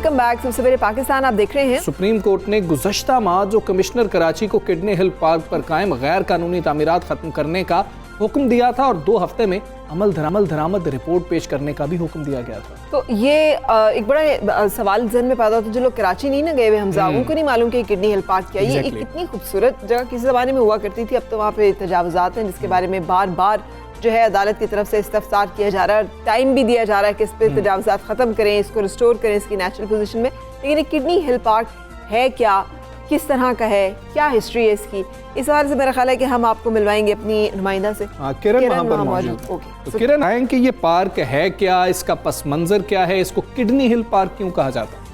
Welcome back. सबसे पहले पाकिस्तान आप देख रहे हैं। सुप्रीम कोर्ट ने गुज़श्ता माह जो कमिश्नर कराची को किडनी हिल पार्क पर कायम गैर कानूनी तामीरात खत्म करने का हुक्म दिया था और 2 हफ्ते में अमल दरामद रिपोर्ट पेश करने का भी हुक्म दिया गया था। तो ये एक बड़ा सवाल जहन में पैदा होता है, जो लोग कराची नहीं ना गए हुए हमजा, उनको नहीं मालूम कि किडनी हिल पार्क क्या है। ये एक कितनी खूबसूरत जगह किसी ज़माने में हुआ करती थी, अब तो वहाँ पे तजावुज़ात हैं जिसके बारे में बार बार जो है अदालत की तरफ से इस्तफसार किया जा रहा है, टाइम भी दिया जा रहा है कि इस पर तजावुज़ात ख़त्म करें, इसको रिस्टोर करें इसकी नेचुरल पोजीशन में। लेकिन किडनी हिल पार्क है क्या, किस तरह का है, क्या हिस्ट्री है इसकी, इस हवाले से मेरा ख्याल है कि हम आपको मिलवाएंगे अपनी नुमाइंदा से। किरण वहाँ पर मौजूद। तो किरण, आएं कि ये पार्क है क्या, इसका पस मंजर क्या है, इसको किडनी हिल पार्क क्यों कहा जाता है?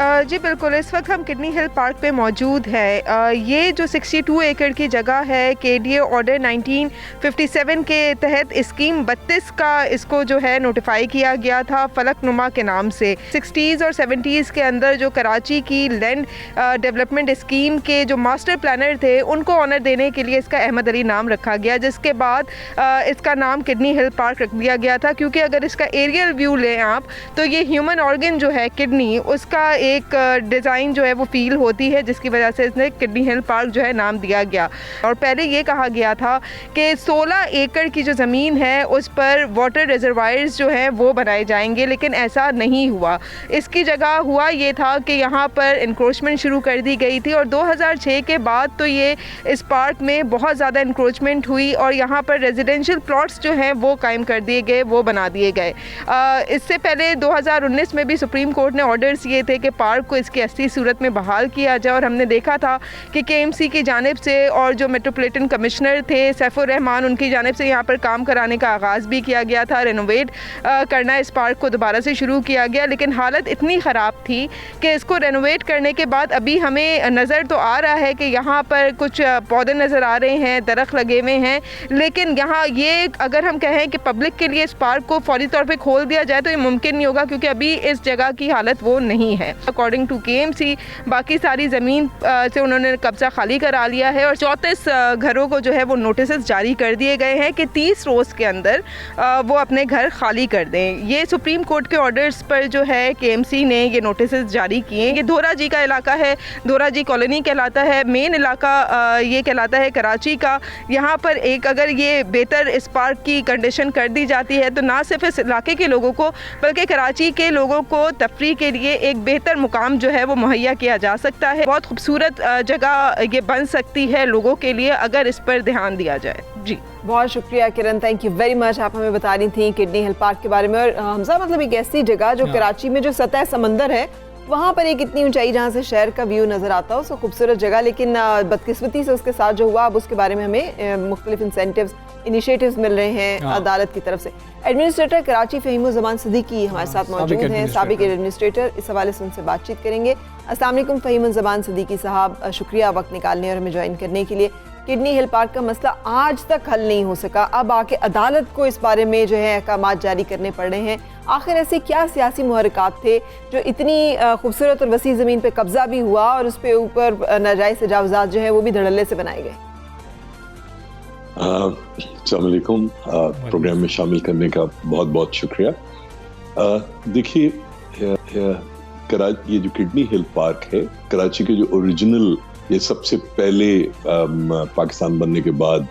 जी बिल्कुल, इस वक्त हम किडनी हिल पार्क पे मौजूद है। ये जो 62 एकड़ की जगह है, केडीए ऑर्डर 1957 के तहत स्कीम 32 का इसको जो है नोटिफाई किया गया था फलकनुमा के नाम से। 60s और 70s के अंदर जो कराची की लैंड डेवलपमेंट स्कीम के जो मास्टर प्लानर थे उनको ऑनर देने के लिए इसका अहमद अली नाम रखा गया, जिसके बाद इसका नाम किडनी हिल पार्क रख दिया गया था। क्योंकि अगर इसका एरियल व्यू लें आप तो ये ह्यूमन ऑर्गन जो है किडनी, उसका एक डिज़ाइन जो है वो फील होती है, जिसकी वजह से इसने किडनी हिल पार्क जो है नाम दिया गया। और पहले ये कहा गया था कि 16 एकड़ की जो ज़मीन है उस पर वाटर रिजर्वायर्स जो हैं वो बनाए जाएंगे, लेकिन ऐसा नहीं हुआ। इसकी जगह हुआ ये था कि यहाँ पर इंक्रोचमेंट शुरू कर दी गई थी और 2006 के बाद तो ये इस पार्क में बहुत ज़्यादा इंक्रोचमेंट हुई और यहाँ पर रेजिडेंशियल प्लॉट्स जो हैं वो कायम कर दिए गए, वो बना दिए गए। इससे पहले 2019 में भी सुप्रीम कोर्ट ने ऑर्डर्स ये थे कि पार्क को इसकी असली सूरत में बहाल किया जाए और हमने देखा था कि केएमसी की जानिब से और जो मेट्रोपॉलिटन कमिश्नर थे सैफुर रहमान, उनकी जानिब से यहाँ पर काम कराने का आगाज़ भी किया गया था। रेनोवेट करना इस पार्क को दोबारा से शुरू किया गया, लेकिन हालत इतनी ख़राब थी कि इसको रेनोवेट करने के बाद अभी हमें नज़र तो आ रहा है कि यहाँ पर कुछ पौधे नज़र आ रहे हैं, दरख्त लगे हुए हैं, लेकिन यहाँ ये अगर हम कहें कि पब्लिक के लिए इस पार्क को फौरी तौर पर खोल दिया जाए तो ये मुमकिन नहीं होगा, क्योंकि अभी इस जगह की हालत वो नहीं है। अकॉर्डिंग टू केएमसी बाकी सारी ज़मीन से उन्होंने कब्ज़ा खाली करा लिया है और 34 घरों को जो है वो नोटिस जारी कर दिए गए हैं कि 30 रोज़ के अंदर वो अपने घर खाली कर दें। ये सुप्रीम कोर्ट के ऑर्डर्स पर जो है केएमसी ने ये नोटिस जारी किए। ये दोरा जी का इलाका है, दोरा जी कॉलोनी कहलाता है, मेन इलाका ये कहलाता है कराची का। यहाँ पर एक अगर ये बेहतर इस पार्क की कंडीशन कर दी जाती है तो ना सिर्फ इस इलाके के लोगों को बल्कि कराची के लोगों को तफरी के लिए एक बेहतर मुकाम जो है वो मुहैया किया जा सकता है। बहुत खूबसूरत जगह ये बन सकती है लोगों के लिए अगर इस पर ध्यान दिया जाए। जी बहुत शुक्रिया किरण, थैंक यू वेरी मच। आप हमें बता रही थी किडनी हिल पार्क के बारे में। और हमजा, मतलब एक ऐसी जगह जो कराची में जो सतह समंदर है वहाँ पर एक इतनी ऊंचाई जहाँ से शहर का व्यू नज़र आता हो, सो खूबसूरत जगह, लेकिन बदकिस्मती से उसके साथ जो हुआ अब उसके बारे में हमें मुख्तलिफ इंसेंटिव्स इनिशिएटिव्स मिल रहे हैं अदालत की तरफ से। एडमिनिस्ट्रेटर कराची फ़हीमुज़्ज़मान सिद्दीकी हमारे साथ मौजूद हैं, साबिक एडमिनिस्ट्रेटर। इस हवाले से उनसे बातचीत करेंगे। अस्सलाम वालेकुम फ़हीमुज़्ज़मान सिद्दीकी साहब, शुक्रिया वक्त निकालने और हमें ज्वाइन करने के लिए। किडनी हिल पार्क का मसला आज तक हल नहीं हो सका, अब आके अदालत को इस बारे में जो है अहकामात जारी करने पड़ रहे हैं। आखिर ऐसे क्या सियासी मुहर्रिकात थे जो इतनी खूबसूरत और वसी ज़मीन पे कब्जा भी हुआ और उस पे ऊपर नाजायज़ तजावुज़ात जो है वो भी धड़ल्ले से बनाए गए? अस्सलाम वालेकुम, प्रोग्राम में शामिल करने का बहुत बहुत शुक्रिया। देखिए, ये जो किडनी हिल पार्क है, कराची के जो ओरिजिनल, ये सबसे पहले पाकिस्तान बनने के बाद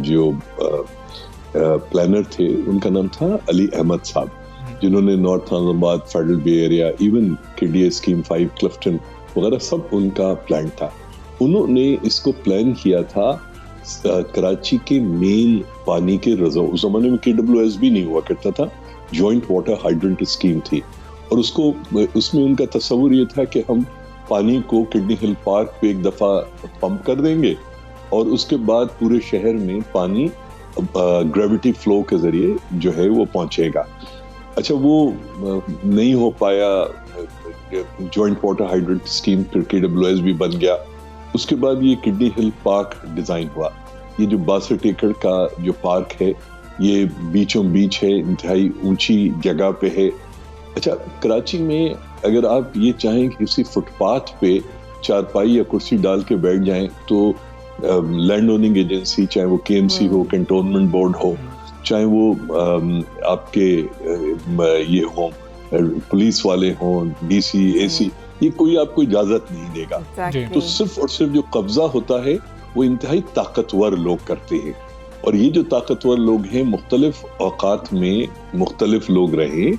जो प्लानर थे उनका नाम था अली अहमद साहब, जिन्होंने north Nazimabad, federal B area, even KDA scheme 5 Clifton वगैरह सब उनका प्लान था। उन्होंने इसको प्लान किया था कराची के मेन पानी के रिजर्व, उस जमाने में KWS भी नहीं हुआ करता था, जॉइंट वाटर हाइड्रेंट स्कीम थी, और उसमें उनका तस्वुर ये था कि हम पानी को किडनी हिल पार्क पे एक दफ़ा पंप कर देंगे और उसके बाद पूरे शहर में पानी ग्रेविटी फ्लो के ज़रिए जो है वो पहुंचेगा। अच्छा, वो नहीं हो पाया, जॉइंट वाटर हाइड्रेंट स्कीम, फिर KWS भी बन गया। उसके बाद ये किडनी हिल पार्क डिज़ाइन हुआ। ये जो 62 एकड़ का जो पार्क है, ये बीचों बीच है, इंतहाई ऊंची जगह पे है। अच्छा, कराची में अगर आप ये चाहें कि किसी फुटपाथ पे चारपाई या कुर्सी डाल के बैठ जाएं तो लैंड ओनिंग एजेंसी, चाहे वो KMC हो, कैंटोनमेंट बोर्ड हो, चाहे वो आपके ये हो पुलिस वाले हों, डीसी, एसी, ये कोई आपको इजाजत नहीं देगा। तो सिर्फ और सिर्फ जो कब्जा होता है वो इंतहाई ताकतवर लोग करते हैं, और ये जो ताकतवर लोग हैं मुख्तलिफ औकात में मुख्तलिफ लोग रहे।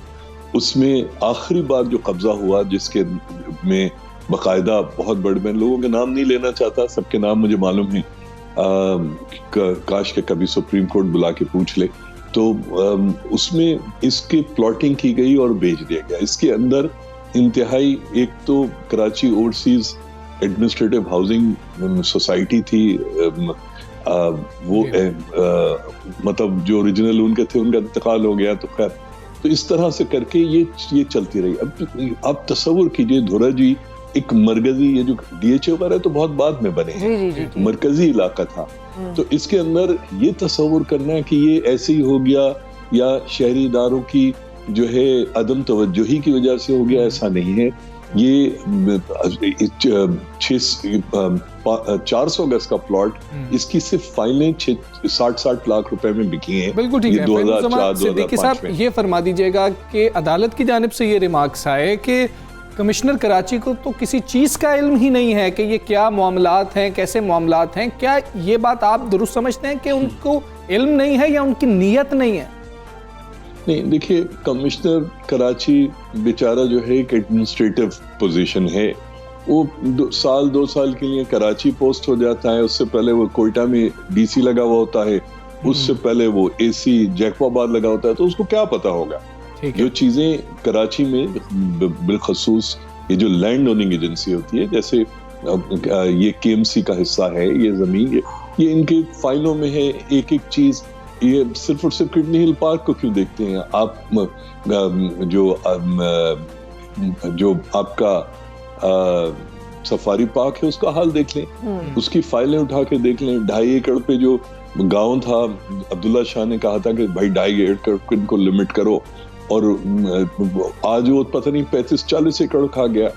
उसमें आखिरी बार जो कब्जा हुआ जिसके में बाकायदा बहुत बड़े, मैं लोगों के नाम नहीं लेना चाहता, सबके नाम मुझे मालूम है, काश के कभी सुप्रीम कोर्ट बुला के पूछ ले, तो उसमें इसकी प्लॉटिंग की गई और बेच दिया गया। इसके अंदर इंतहाई, एक तो Karachi overseas administrative housing society थी, वो मतलब जो ओरिजिनल उनके थे उनका इंतकाल हो गया, तो खैर, तो इस तरह से करके ये चलती रही। अब आप तसव्वुर कीजिए धोरा जी, एक मरकजी, ये जो DHA वगैरह तो बहुत बाद में बने हैं, मरकजी इलाका था, तो इसके अंदर ये तसव्वुर करना कि ये ऐसे ही हो गया या शहरी इदारों की जो है अदम तवज्जुही की वजह से हो गया, ऐसा नहीं है। ये 400 गज का प्लॉट, इसकी सिर्फ फाइलें 60 लाख रुपए में बिकी हैं। बिल्कुल ठीक है। 2004-2005 साहब, ये फरमा दीजिएगा कि अदालत की जानिब से ये रिमार्क्स आए कि कमिश्नर कराची को तो किसी चीज़ का इल्म ही नहीं है कि ये क्या मामलात हैं, कैसे मामलात हैं। क्या ये बात आप दुरुस्त समझते हैं कि उनको इल्म नहीं है या उनकी नीयत नहीं है? नहीं, देखिए, कमिश्नर कराची बेचारा जो है एक एडमिनिस्ट्रेटिव पोजीशन है, वो 2 साल के लिए कराची पोस्ट हो जाता है, उससे पहले वो कोयटा में DC लगा हुआ होता है, उससे पहले वो AC जैकबाबाद लगा होता है, तो उसको क्या पता होगा जो चीजें कराची में बिलखसूस ये जो लैंड ओनिंग एजेंसी होती है, जैसे ये KMC का हिस्सा है, ये जमीन ये इनके फाइलों में है, एक एक चीज। ये सिर्फ और सिर्फ किडनी हिल पार्क को क्यों देखते हैं आप? जो आपका सफारी पार्क है उसका हाल देख लें, उसकी फाइलें उठा के देख लें। 2.5 एकड़ पे जो गांव था, अब्दुल्ला शाह ने कहा था कि भाई 2.5 एकड़ को लिमिट करो, और आज वो पता नहीं 35-40 एकड़ खा गया।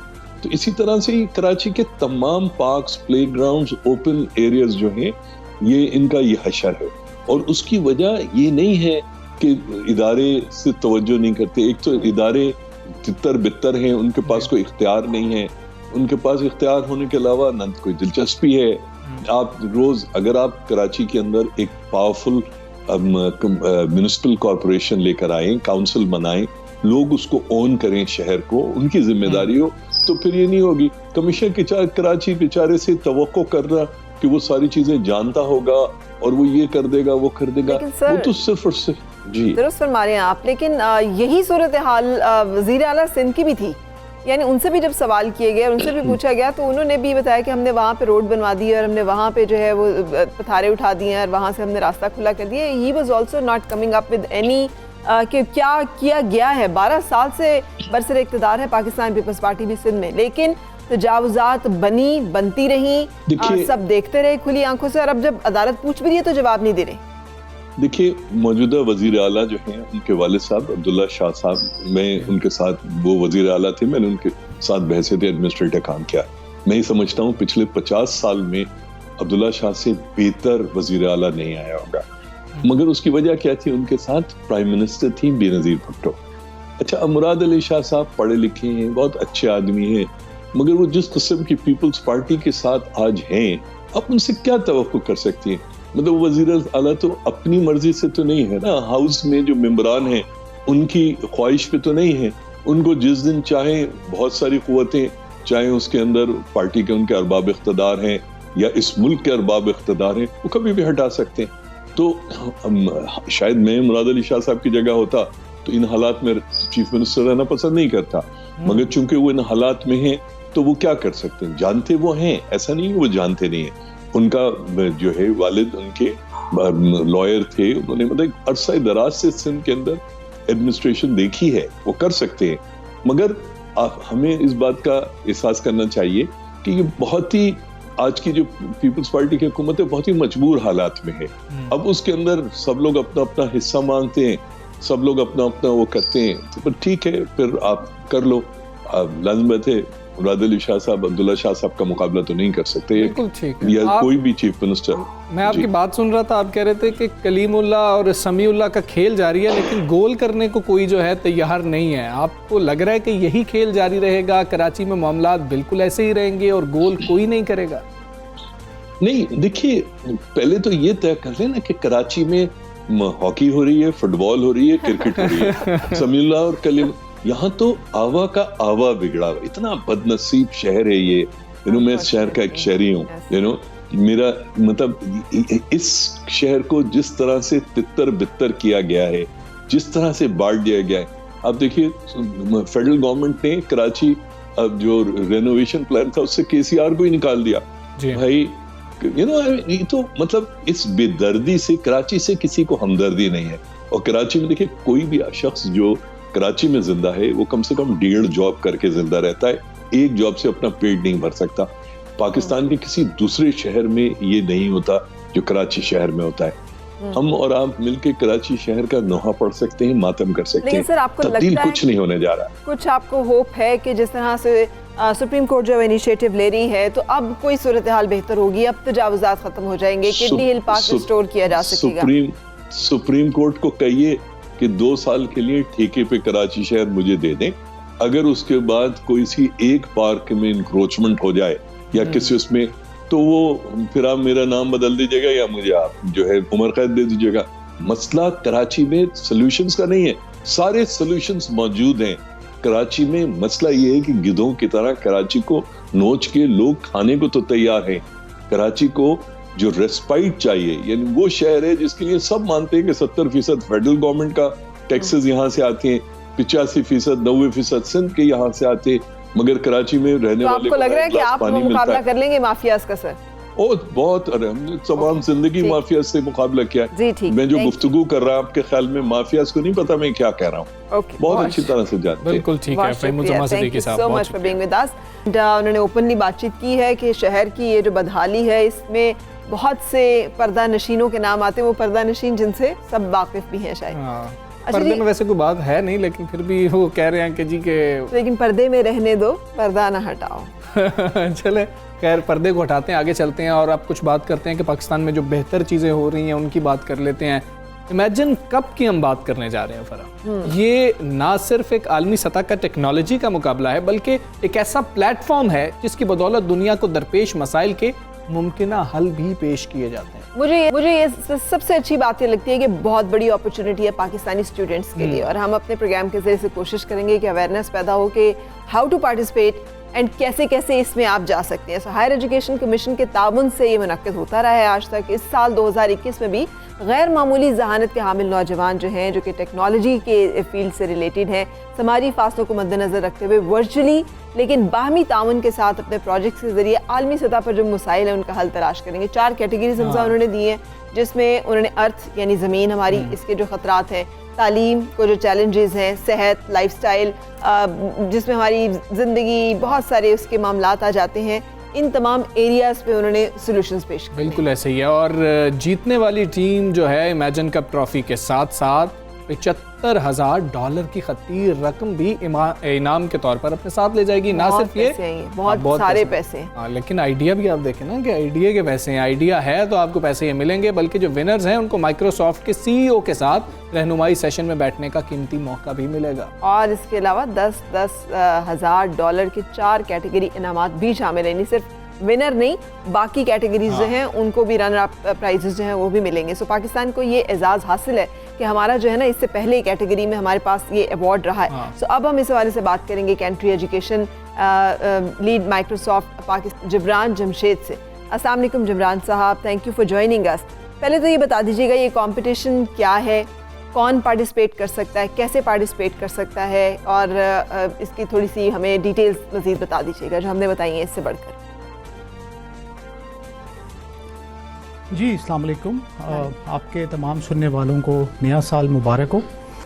तो इसी तरह से कराची के तमाम पार्क्स, प्लेग्राउंड्स, ओपन एरियाज जो हैं, ये इनका ये हशर है, और उसकी वजह ये नहीं है कि इदारे से तवज्जो नहीं करते। एक तो इदारे तितर बितर हैं, उनके पास कोई इख्तियार नहीं है, उनके पास इख्तियार होने के अलावा न कोई दिलचस्पी है। आप रोज अगर आप कराची के अंदर एक पावरफुल म्युनिसिपल कॉरपोरेशन लेकर आए, काउंसिल बनाएं, लोग उसको ओन करें, शहर को उनकी जिम्मेदारी हो, तो फिर ये नहीं होगी। कमिश्नर के कराची बेचारे से तवक्को करना कि वो सारी चीजें जानता होगा और वो ये कर देगा, वो कर देगा, वो तो सिर्फ और सिर्फ जी दुरुस्त फरमा रहे हैं आप। लेकिन यही सूरत हाल वजीर आला सिंध की भी थी, यानी उनसे भी जब सवाल किए गए, उनसे भी पूछा गया, तो उन्होंने भी बताया कि हमने वहाँ पे रोड बनवा दी और हमने वहाँ पे जो है वो पथारे उठा दिए और वहाँ से हमने रास्ता खुला कर दिया। He was also not coming up with any कि क्या किया गया है। 12 साल से बरसर इक़्तिदार है पाकिस्तान पीपल्स पार्टी भी सिंध में, लेकिन तजावुज़ात बनती रही, सब देखते रहे खुली आंखों से, और अब जब अदालत पूछ भी रही है तो जवाब नहीं दे रहे। देखिए, मौजूदा वजीर आला जो हैं, उनके वालिद साहब अब्दुल्ला शाह साहब, मैं उनके साथ, वो वजीर आला थे, मैंने उनके साथ बहसीत एडमिनिस्ट्रेटर काम किया। मैं ही समझता हूँ पिछले 50 साल में अब्दुल्ला शाह से बेहतर वजीर आला नहीं आया होगा। मगर उसकी वजह क्या थी? उनके साथ प्राइम मिनिस्टर थी बेनजीर भुट्टो। अच्छा, मुराद अली शाह साहब पढ़े लिखे हैं, बहुत अच्छे आदमी हैं, मगर वो जिस किस्म की पीपल्स पार्टी के साथ आज हैं, आप उनसे क्या तवक्को कर सकती हैं? मतलब वजीर आला तो अपनी मर्जी से तो नहीं है ना, हाउस में जो मेंबरान हैं उनकी ख्वाहिश पे तो नहीं है। उनको जिस दिन चाहे, बहुत सारी कुव्वतें, चाहे उसके अंदर पार्टी के उनके अरबाब इख्तिदार हैं या इस मुल्क के अरबाब इख्तिदार हैं, वो कभी भी हटा सकते हैं। तो शायद मैं मुराद अली शाह साहब की जगह होता तो इन हालात में चीफ मिनिस्टर रहना पसंद नहीं करता, मगर चूंकि वो इन हालात में हैं तो वो क्या कर सकते हैं? जानते वो हैं, ऐसा नहीं कि वो जानते नहीं है। उनका जो है वालिद उनके लॉयर थे, उन्होंने मतलब अरसा दराज से सिंध के अंदर एडमिनिस्ट्रेशन देखी है, वो कर सकते हैं। मगर हमें इस बात का एहसास करना चाहिए कि ये बहुत ही, आज की जो पीपल्स पार्टी की हुकूमत है, बहुत ही मजबूर हालात में है। अब उसके अंदर सब लोग अपना अपना हिस्सा मांगते हैं, सब लोग अपना अपना वो करते हैं, तो ठीक है, फिर आप कर लो। लाज़िम बात है, मुराद अली शाह साहब, अब्दुल्ला शाह साहब का मुकाबला तो नहीं कर सकते, बिल्कुल ठीक है। या कोई भी चीफ मिनिस्टर। मैं आपकी बात सुन रहा था, आप कह रहे थे कि कलीमुल्लाह और समीउल्लाह का खेल जारी है, लेकिन गोल करने को कोई जो है तैयार नहीं है। आपको लग रहा है कि यही खेल जारी रहेगा, कराची में मामलात बिल्कुल ऐसे ही रहेंगे और गोल कोई नहीं करेगा? नहीं, देखिए, पहले तो ये तय कर लेना कि कराची में हॉकी हो रही है, फुटबॉल हो रही है, क्रिकेट हो रही है। समीउल्लाह और कलीम, यहाँ तो आवा का आवा बिगड़ा, इतना बदनसीब शहर है ये। मैं इस शहर का एक शहरी हूँ। मेरा मतलब इस शहर को जिस तरह से तितर बितर किया गया है, जिस तरह से बांट दिया गया है, आप देखिए फेडरल गवर्नमेंट ने कराची अब जो रेनोवेशन प्लान था उससे केसीआर को ही निकाल दिया भाई। ये तो मतलब इस बेदर्दी से कराची से किसी को हमदर्दी नहीं है। और कराची में देखिए, कोई भी शख्स जो कराची में जिंदा है वो कम से कम 1.5 जॉब करके जिंदा रहता है, एक जॉब से अपना पेट नहीं भर सकता। पाकिस्तान के किसी दूसरे शहर में ये नहीं होता जो कराची शहर में होता है। हम और आप मिलके कराची शहर का नोहा पढ़ सकते हैं, मातम कर सकते हैं, सर आपको तब्दील लगता है कुछ नहीं होने जा रहा। कुछ आपको होप है कि जिस तरह से सुप्रीम कोर्ट जो इनिशिएटिव ले रही है, तो अब कोई सूरत हाल बेहतर होगी, अब तजावुजात खत्म हो जाएंगे, किडनी हिल पार्क रिस्टोर किया जा सकेगा? सुप्रीम कोर्ट को कहिए कि 2 साल के लिए ठेके पे कराची शहर मुझे दे दें। अगर उसके बाद कोई सी एक पार्क में इंक्रोचमेंट हो जाए या किसी उसमें, तो वो फिर आप मेरा नाम बदल दीजिएगा या मुझे आप जो है उम्र कैद दे दीजिएगा। मसला कराची में सॉल्यूशंस का नहीं है, सारे सॉल्यूशंस मौजूद हैं। कराची में मसला ये है कि गिद्धों की तरह कराची को नोच के लोग खाने को तो तैयार हैं। कराची को जो रेस्पाइट चाहिए, यानी वो शहर है जिसके लिए सब मानते हैं कि 70% फेडरल गवर्नमेंट का टैक्सेस यहाँ से आते हैं, 85%, 90% सिंध के यहाँ से आते हैं, मगर कराची में रहने तो वाले आपको लग रहा है कि आप मुकाबला कर लेंगे माफियाज का? सर बहुत, अरे हमने तमाम जिंदगी माफिया से मुकाबला किया। जी ठीक, मैं जो गुफ्तगू कर रहा हूँ, आपके ख्याल में माफियाज को नहीं पता मैं क्या कह रहा हूँ? बहुत अच्छी तरह से जानते हैं। बिल्कुल ठीक है। So much for being with us. उन्होंने ओपनली बातचीत की है कि शहर की ये जो बदहाली है, इसमें बहुत से पर्दा नशीनों के नाम आते हैं, वो पर्दा नशीन जिनसे सब वाकिफ भी हैं शायद। पर्दे में वैसे कोई बात है नहीं, लेकिन फिर भी वो कह रहे हैं कि जी के लेकिन पर्दे में रहने दो, पर्दा ना हटाओ। चले, खैर पर्दे को हटाते हैं, आगे चलते हैं और अब कुछ बात करते हैं कि पाकिस्तान में जो बेहतर चीज़ें हो रही हैं उनकी बात कर लेते हैं। इमेजिन कप की हम बात करने जा रहे हैं फरा। ये ना सिर्फ एक आलमी सतह का टेक्नोलॉजी का मुकाबला है, बल्कि एक ऐसा प्लेटफॉर्म है जिसकी बदौलत दुनिया को दरपेश मसाइल के मुमकिना हल भी पेश किए जाते हैं। मुझे ये सबसे अच्छी बात ये लगती है कि बहुत बड़ी अपॉर्चुनिटी है पाकिस्तानी स्टूडेंट्स के लिए, और हम अपने प्रोग्राम के जरिए से कोशिश करेंगे कि अवेयरनेस पैदा हो कि हाउ टू पार्टिसिपेट एंड कैसे कैसे इसमें आप जा सकते हैं। हायर एजुकेशन कमीशन के ताउन से ये मुनक्किद होता रहा है आज तक। इस साल 2021 में भी गैर मामूली जहानत के हामिल नौजवान जो हैं, जो कि टेक्नोलॉजी के फील्ड से रिलेटेड हैं, समाजी फासलों को मद्देनजर रखते हुए वर्चुअली लेकिन बाहमी ताउन के साथ अपने प्रोजेक्ट्स के जरिए आलमी सतह पर जो मसाइल हैं उनका हल तलाश करेंगे। 4 कैटेगरीज उन्होंने दी हैं, जिसमें उन्होंने अर्थ यानी ज़मीन हमारी, इसके जो ख़तरात हैं, तालीम को जो चैलेंजेस हैं, सेहत, लाइफस्टाइल जिसमें हमारी ज़िंदगी बहुत सारे उसके मामलात आ जाते हैं, इन तमाम एरियाज़ पे उन्होंने सॉल्यूशंस पेश किए। बिल्कुल ऐसे ही है। और जीतने वाली टीम जो है इमेजिन कप ट्रॉफी के साथ साथ $75,000 की खतीर रकम भी इनाम के तौर पर अपने साथ ले जाएगी। ना सिर्फ ये बहुत सारे पैसे, हाँ, लेकिन आइडिया भी आप देखें ना कि आइडिया के पैसे हैं। आइडिया है तो आपको पैसे ये मिलेंगे, बल्कि जो विनर्स हैं उनको माइक्रोसॉफ्ट के CEO के साथ रहनुमाई सेशन में बैठने का कीमती मौका भी मिलेगा। और इसके अलावा $10,000 के 4 कैटेगरी इनामात भी शामिल हैं। नहीं सिर्फ विनर नहीं, बाकी कैटेगरीज जो हैं उनको भी रनर अप प्राइजेस जो हैं वो भी मिलेंगे। सो पाकिस्तान को ये एजाज़ हासिल है कि हमारा जो है ना, इससे पहले कैटेगरी में हमारे पास ये अवार्ड रहा है। सो अब हम इस हवाले से बात करेंगे country education lead Microsoft Pakistan Jibran Jamshed से। अस्सलाम वालेकुम जिब्रान साहब, thank you for joining us. पहले तो ये बता दीजिएगा ये कंपटीशन क्या है, कौन पार्टिसिपेट कर सकता है, कैसे पार्टिसिपेट कर सकता है, और इसकी थोड़ी सी हमें डिटेल्स मज़ीद बता दीजिएगा जो हमने बताई हैं इससे बढ़कर। जी अस्सलाम वालेकुम, आपके तमाम सुनने वालों को नया साल मुबारक हो।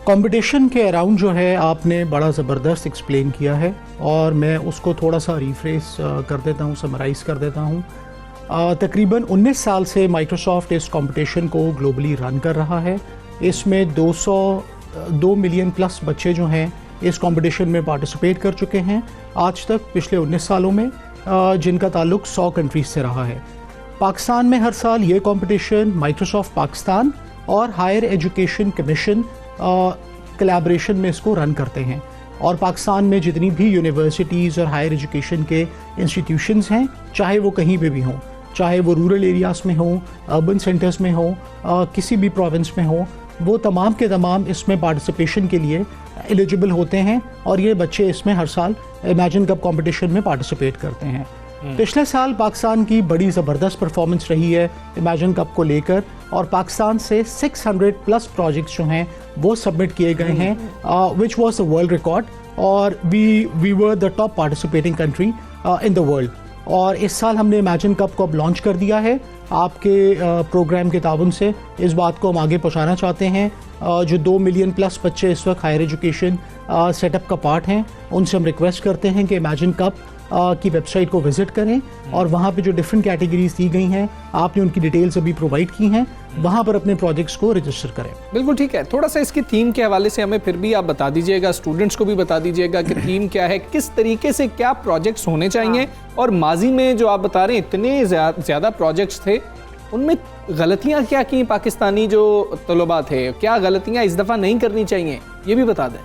कंपटीशन के अराउंड जो है आपने बड़ा ज़बरदस्त एक्सप्लेन किया है, और मैं उसको थोड़ा सा रिफ्रेश कर देता हूँ, समराइज़ कर देता हूँ। तकरीबन 19 साल से माइक्रोसॉफ्ट इस कंपटीशन को ग्लोबली रन कर रहा है। इसमें 202 मिलियन प्लस बच्चे जो हैं इस कंपटीशन में पार्टिसिपेट कर चुके हैं आज तक पिछले 19 सालों में, जिनका ताल्लुक 100 कंट्रीज से रहा है। पाकिस्तान में हर साल ये कंपटीशन माइक्रोसॉफ्ट पाकिस्तान और हायर एजुकेशन कमीशन कोलैबोरेशन में इसको रन करते हैं। और पाकिस्तान में जितनी भी यूनिवर्सिटीज़ और हायर एजुकेशन के इंस्टीट्यूशंस हैं, चाहे वो कहीं पे भी हों, चाहे वो रूरल एरियाज़ में हों, अर्बन सेंटर्स में हों, किसी भी प्रोविंस में हों, वो तमाम के तमाम इसमें पार्टिसिपेशन के लिए एलिजिबल होते हैं और ये बच्चे इसमें हर साल इमेजिन कप कंपटीशन में पार्टिसिपेट करते हैं। पिछले साल पाकिस्तान की बड़ी ज़बरदस्त परफॉर्मेंस रही है इमेजिन कप को लेकर और पाकिस्तान से 600 प्लस प्रोजेक्ट्स जो हैं वो सबमिट किए गए हैं, which was a world record, और we were the top participating country in the world. और इस साल हमने इमेजिन कप को अब लॉन्च कर दिया है। आपके प्रोग्राम के ताउन से इस बात को हम आगे पहुंचाना चाहते हैं। जो 2 मिलियन प्लस बच्चे इस वक्त हायर एजुकेशन सेटअप का पार्ट हैं, उनसे हम रिक्वेस्ट करते हैं कि इमेजिन कप की वेबसाइट को विजिट करें और वहाँ पे जो डिफरेंट कैटेगरीज दी गई हैं, आपने उनकी डिटेल्स अभी प्रोवाइड की हैं, वहाँ पर अपने प्रोजेक्ट्स को रजिस्टर करें। बिल्कुल ठीक है। थोड़ा सा इसकी थीम के हवाले से हमें फिर भी आप बता दीजिएगा, स्टूडेंट्स को भी बता दीजिएगा कि थीम क्या है, किस तरीके से क्या प्रोजेक्ट्स होने चाहिए, और माजी में जो आप बता रहे हैं इतने ज़्यादा प्रोजेक्ट्स थे, उनमें गलतियाँ क्या की पाकिस्तानी जो तलबा थे, क्या गलतियाँ इस दफ़ा नहीं करनी चाहिए, ये भी बता दें।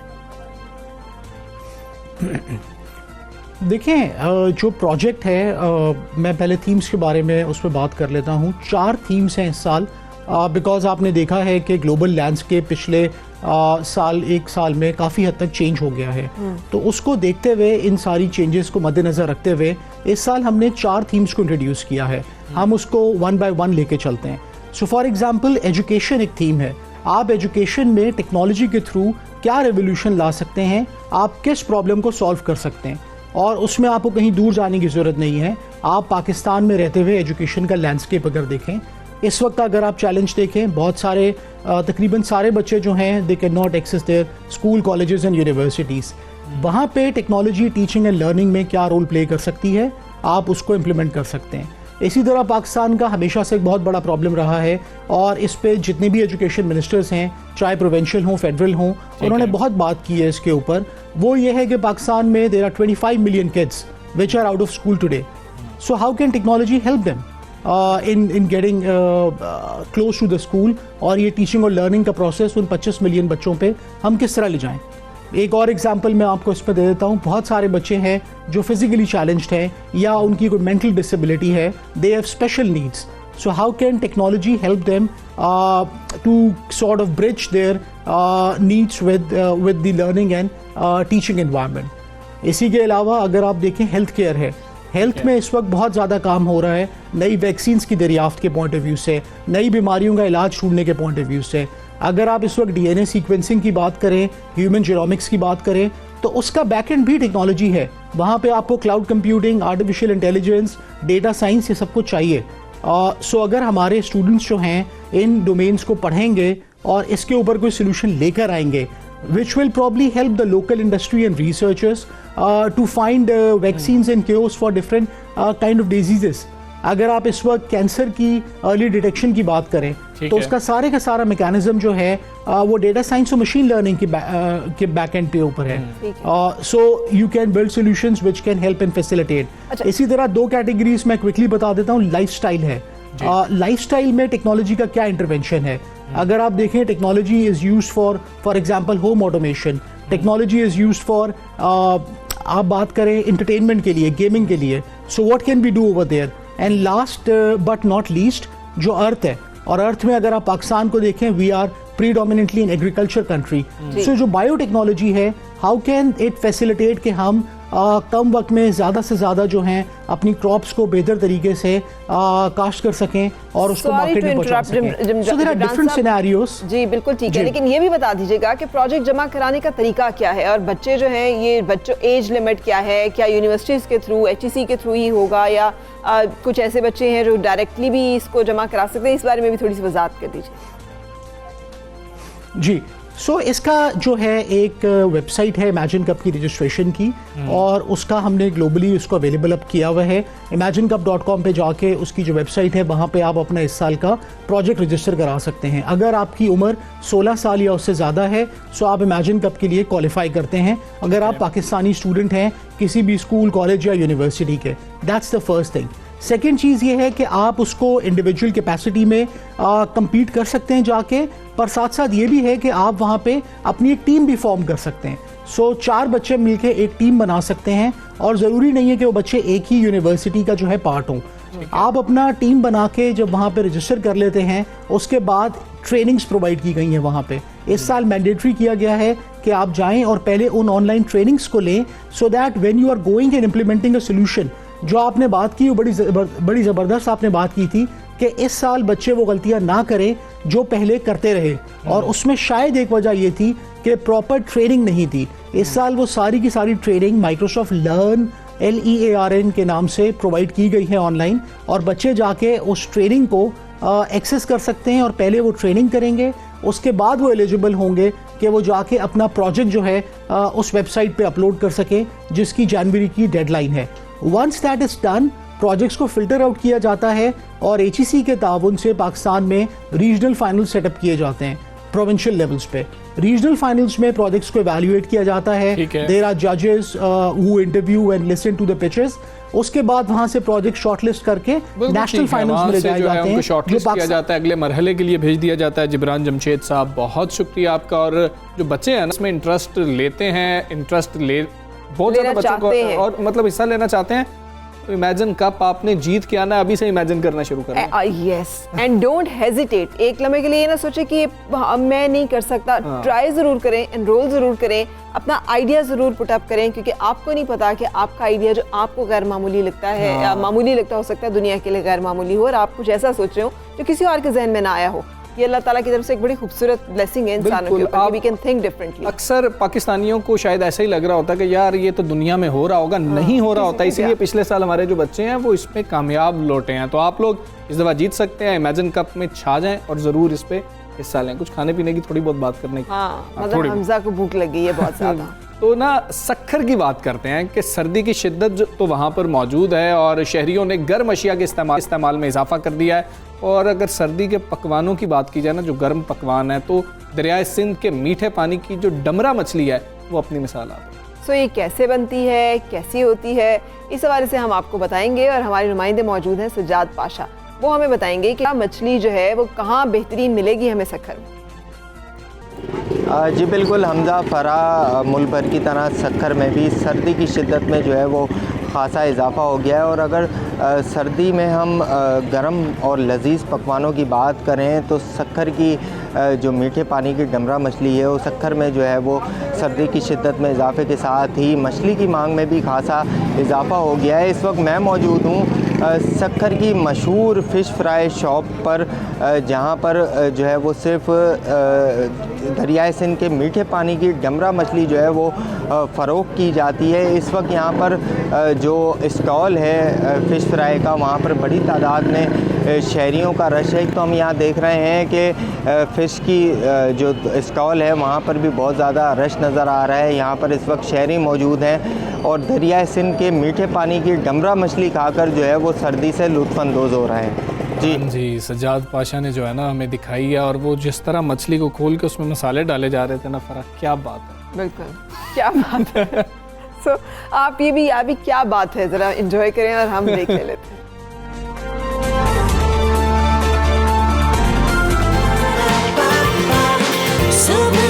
देखें, जो प्रोजेक्ट है, मैं पहले थीम्स के बारे में उस पर बात कर लेता हूँ। 4 थीम्स हैं इस साल, बिकॉज आपने देखा है कि ग्लोबल लैंडस्केप पिछले एक साल में काफ़ी हद तक चेंज हो गया है। तो उसको देखते हुए, इन सारी चेंजेस को मद्देनज़र रखते हुए इस साल हमने 4 थीम्स को इंट्रोड्यूस किया है। हम उसको 1 बाय 1 लेके चलते हैं। सो फॉर एग्जाम्पल, एजुकेशन एक थीम है। आप एजुकेशन में टेक्नोलॉजी के थ्रू क्या रेवोल्यूशन ला सकते हैं, आप किस प्रॉब्लम को सॉल्व कर सकते हैं, और उसमें आपको कहीं दूर जाने की ज़रूरत नहीं है। आप पाकिस्तान में रहते हुए एजुकेशन का लैंडस्केप अगर देखें, इस वक्त अगर आप चैलेंज देखें, बहुत सारे तकरीबन सारे बच्चे जो हैं, they can not access their school, colleges and universities. वहाँ पे टेक्नोलॉजी टीचिंग एंड लर्निंग में क्या रोल प्ले कर सकती है, आप उसको इम्प्लीमेंट कर सकते हैं। इसी तरह पाकिस्तान का हमेशा से एक बहुत बड़ा प्रॉब्लम रहा है, और इस पे जितने भी एजुकेशन मिनिस्टर्स हैं, चाहे प्रोविंशियल हों, फेडरल हों, उन्होंने बहुत बात की है इसके ऊपर। वो ये है कि पाकिस्तान में there are 25 million kids which are out of school today. So how can technology help them in getting close to the school, और ये टीचिंग और लर्निंग का प्रोसेस उन 25 मिलियन बच्चों पे हम किस तरह ले जाएं। एक और एग्जांपल मैं आपको इस पर दे देता हूँ। बहुत सारे बच्चे हैं जो फिजिकली चैलेंज्ड हैं या उनकी कोई मेंटल डिसेबिलिटी है, they have special needs. So how can technology help them to sort of bridge their needs with the learning and teaching environment. इसी के अलावा अगर आप देखें, हेल्थ केयर है। हेल्थ में इस वक्त बहुत ज़्यादा काम हो रहा है, नई वैक्सीन्स की दरियाफ्त के पॉइंट ऑफ व्यू से, नई बीमारियों का इलाज ढूंढने के पॉइंट ऑफ व्यू से। अगर आप इस वक्त DNA सीक्वेंसिंग की बात करें, ह्यूमन जीनोमिक्स की बात करें, तो उसका बैकएंड भी टेक्नोलॉजी है। वहाँ पे आपको cloud computing, artificial intelligence, data science, ये सब कुछ चाहिए। सो अगर हमारे स्टूडेंट्स जो हैं इन डोमेन्स को पढ़ेंगे और इसके ऊपर कोई सोल्यूशन लेकर आएंगे, which will probably help the local industry and researchers to find vaccines and cures for different kind of diseases. अगर आप इस वक्त कैंसर की अर्ली डिटेक्शन की बात करें, तो उसका सारे का सारा मैकेनिज्म जो है वो डेटा साइंस और मशीन लर्निंग के बैक एंड पे ऊपर है। So you can build solutions which can help and facilitate. इसी तरह 2 कैटेगरीज मैं क्विकली बता देता हूँ। लाइफस्टाइल है। लाइफस्टाइल में टेक्नोलॉजी का क्या इंटरवेंशन है? अगर आप देखें, technology is used for example home automation, technology is used for आप बात करें एंटरटेनमेंट के लिए, गेमिंग के लिए। So what can we do over there? And last but not least, जो अर्थ है, और अर्थ में अगर आप पाकिस्तान को देखें, we are predominantly in agriculture country. So जो बायोटेक्नोलॉजी है, हाउ कैन इट फैसिलिटेट कि हम कम वक्त में ज़्यादा से ज़्यादा जो हैं अपनी क्रॉप्स को बेहतर तरीके से काश्त कर सकें और उसको मार्केट में पहुंचा सकें। So there are different scenarios. जी बिल्कुल ठीक है, लेकिन ये भी बता दीजिएगा कि प्रोजेक्ट जमा कराने का तरीका क्या है, और बच्चे जो हैं, ये बच्चों एज लिमिट क्या है? क्या यूनिवर्सिटीज़ के थ्रू, HEC के थ्रू ही होगा, या कुछ ऐसे बच्चे हैं जो डायरेक्टली भी इसको जमा करा सकते हैं? इस बारे में भी थोड़ी सी वजाहत कर दीजिए। जी, सो इसका जो है एक वेबसाइट है इमेजिन कप की रजिस्ट्रेशन की, और उसका हमने ग्लोबली उसको अवेलेबल अप किया हुआ है। imaginecup.com पे जाके उसकी जो वेबसाइट है वहाँ पे आप अपना इस साल का प्रोजेक्ट रजिस्टर करा सकते हैं। अगर आपकी उम्र 16 साल या उससे ज़्यादा है सो आप इमेजिन कप के लिए क्वालिफाई करते हैं, अगर आप पाकिस्तानी स्टूडेंट हैं किसी भी स्कूल, कॉलेज या यूनिवर्सिटी के। That's the first thing. Second चीज़ ये है कि आप उसको इंडिविजुअल कैपेसिटी में compete कर सकते हैं जाके, पर साथ साथ ये भी है कि आप वहाँ पे अपनी एक टीम भी फॉर्म कर सकते हैं। सो 4 बच्चे मिलके एक टीम बना सकते हैं, और ज़रूरी नहीं है कि वो बच्चे एक ही यूनिवर्सिटी का जो है पार्ट हों। आप अपना टीम बना के जब वहाँ पे रजिस्टर कर लेते हैं, उसके बाद ट्रेनिंग्स प्रोवाइड की गई हैं वहाँ पे। इस साल मैंडेटरी किया गया है कि आप जाएं और पहले उन ऑनलाइन ट्रेनिंग्स को लें, so that when you are going and implementing a solution, जो आपने बात की वो बड़ी ज़बरदस्त आपने बात की थी कि इस साल बच्चे वो गलतियां ना करें जो पहले करते रहे, और उसमें शायद एक वजह ये थी कि प्रॉपर ट्रेनिंग नहीं थी। इस साल वो सारी की सारी ट्रेनिंग माइक्रोसॉफ्ट लर्न LEARN के नाम से प्रोवाइड की गई है ऑनलाइन, और बच्चे जाके उस ट्रेनिंग को एक्सेस कर सकते हैं, और पहले वो ट्रेनिंग करेंगे, उसके बाद वो एलिजिबल होंगे कि वो जाके अपना प्रोजेक्ट जो है उस वेबसाइट पे अपलोड कर सकें, जिसकी जनवरी की डेडलाइन है। Once that is done, projects को फिल्टर आउट किया जाता है, और HEC के ताउन से पाकिस्तान में रीजनल फाइनल सेटअप किए जाते हैं प्रोविंशियल लेवल्स पे। रीजनल फाइनल्स में प्रोजेक्ट्स को इवैल्यूएट किया जाता है। देयर आर जजेस who interview and listen to the pitches. उसके बाद वहां से प्रोजेक्ट शॉर्टलिस्ट करके नेशनल फाइनल्स में ले जाए जाते हैं, शॉर्टलिस्ट किया जाता है, अगले मरहले के लिए भेज दिया जाता है। जिब्रान जमशेद साहब, बहुत शुक्रिया आपका। और जो बच्चे हैं इसमें इंटरेस्ट लेते हैं, बहुत ज़्यादा बच्चों को और मतलब हिस्सा लेना चाहते हैं, तो इमेजिन कप आपने जीत के आना, अभी से इमेजिन करना शुरू करें। Yes, and don't hesitate. एक लम्हे के लिए ये ना सोचे कि मैं नहीं कर सकता, ट्राई जरूर करें, एनरोल जरूर करें, अपना आइडिया जरूर पुट अप करें, क्योंकि आपको नहीं पता कि आपका आइडिया जो आपको गैर मामूली लगता है या मामूली लगता हो सकता है दुनिया के लिए गैर मामूली हो, और आप कुछ ऐसा सोच रहे हो जो किसी और के जहन में ना आया हो। ये अल्लाह ताला की तरफ से एक बड़ी खूबसूरत ब्लेसिंग है इंसानों के ऊपर, वी कैन थिंक डिफरेंटली। अक्सर पाकिस्तानियों को शायद ऐसा ही लग रहा होता है कि यार ये तो दुनिया में हो रहा होगा, नहीं हो रहा होता। इसीलिए पिछले साल हमारे जो बच्चे हैं वो इसमें कामयाब लौटे हैं। तो आप लोग इस दफ़ा जीत सकते हैं, इमेजिन कप में छा जाएं और ज़रूर इस पे हिस्सा लें। कुछ खाने पीने की थोड़ी बहुत बात करने की, मतलब हमजा को भूख लगी है बहुत ज़्यादा। तो ना सक्खर की बात करते हैं कि सर्दी की शिद्दत तो वहाँ पर मौजूद है, और शहरियों ने गर्म अशिया के इस्तेमाल में इजाफा कर दिया है। और अगर सर्दी के पकवानों की बात की जाए ना, जो गर्म पकवान है, तो दरियाए सिंध के मीठे पानी की जो डमरा मछली है वो अपनी मिसाल आती है। सो ये कैसे बनती है, कैसी होती है, इस हवाले से हम आपको बताएंगे, और हमारे नुमाइंदे मौजूद हैं सज्जाद पाशा। वो हमें बताएंगे कि मछली जो है वो कहाँ बेहतरीन मिलेगी हमें सक्खर में। जी बिल्कुल हमजा, फरा मुल्क भर की तरह सक्खर में भी सर्दी की शिद्दत में जो है वो ख़ासा इजाफ़ा हो गया है। और अगर सर्दी में हम गर्म और लजीज़ पकवानों की बात करें तो सक्खर की जो मीठे पानी की डमरा मछली है वो सक्खर में जो है वो सर्दी की शिद्दत में इजाफे के साथ ही मछली की मांग में भी खासा इजाफा हो गया है। इस वक्त मैं मौजूद हूँ सक्खर की मशहूर फ़िश फ्राई शॉप पर, जहाँ पर जो है वो सिर्फ़ दरियाए सिंध के मीठे पानी की डमरा मछली जो है वो फ़रोख्त की जाती है। इस वक्त यहाँ पर जो स्टॉल है फ़िश फ्राई का, वहाँ पर बड़ी तादाद में शहरियों का रश है। तो हम यहाँ देख रहे हैं कि फ़िश की जो स्टॉल है वहाँ पर भी बहुत ज़्यादा रश नज़र आ रहा है। यहाँ पर इस वक्त शहरी मौजूद हैं और दरियाए सिंध के मीठे पानी की डमरा मछली खाकर जो है वो सर्दी से लुत्फ़अंदोज़ हो रहे हैं। जी सज्जाद पाशा ने जो है ना हमें दिखाई है, और वो जिस तरह मछली को खोल के उसमें मसाले डाले जा रहे थे ना, फ़र्क क्या बात है, बिल्कुल क्या बात है। सो आप ये भी क्या बात है, ज़रा एंजॉय करें और हम देख लेते हैं। सुबह